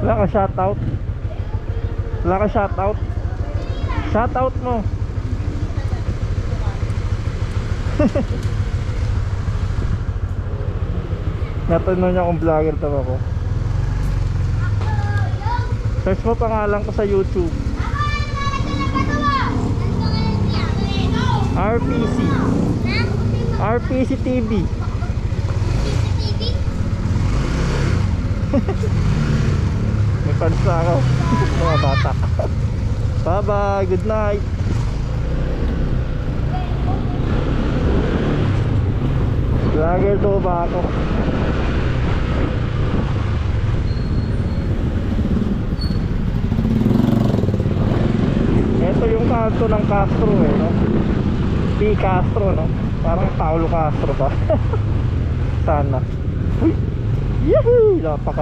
Wala ka shoutout? Wala ka shoutout? Shoutout mo. Natanong niya kung vlogger daw ako. Search mo pangalan ko sa YouTube. RPC RPC TV. May fans na ako. Mga bata. Bye bye, good night. Vlogger daw ba ako? Ito yung kanto ng Castro eh, no? P. Castro, no? Parang Paulo Castro ba? Sana. Uy! Yehey! Napaka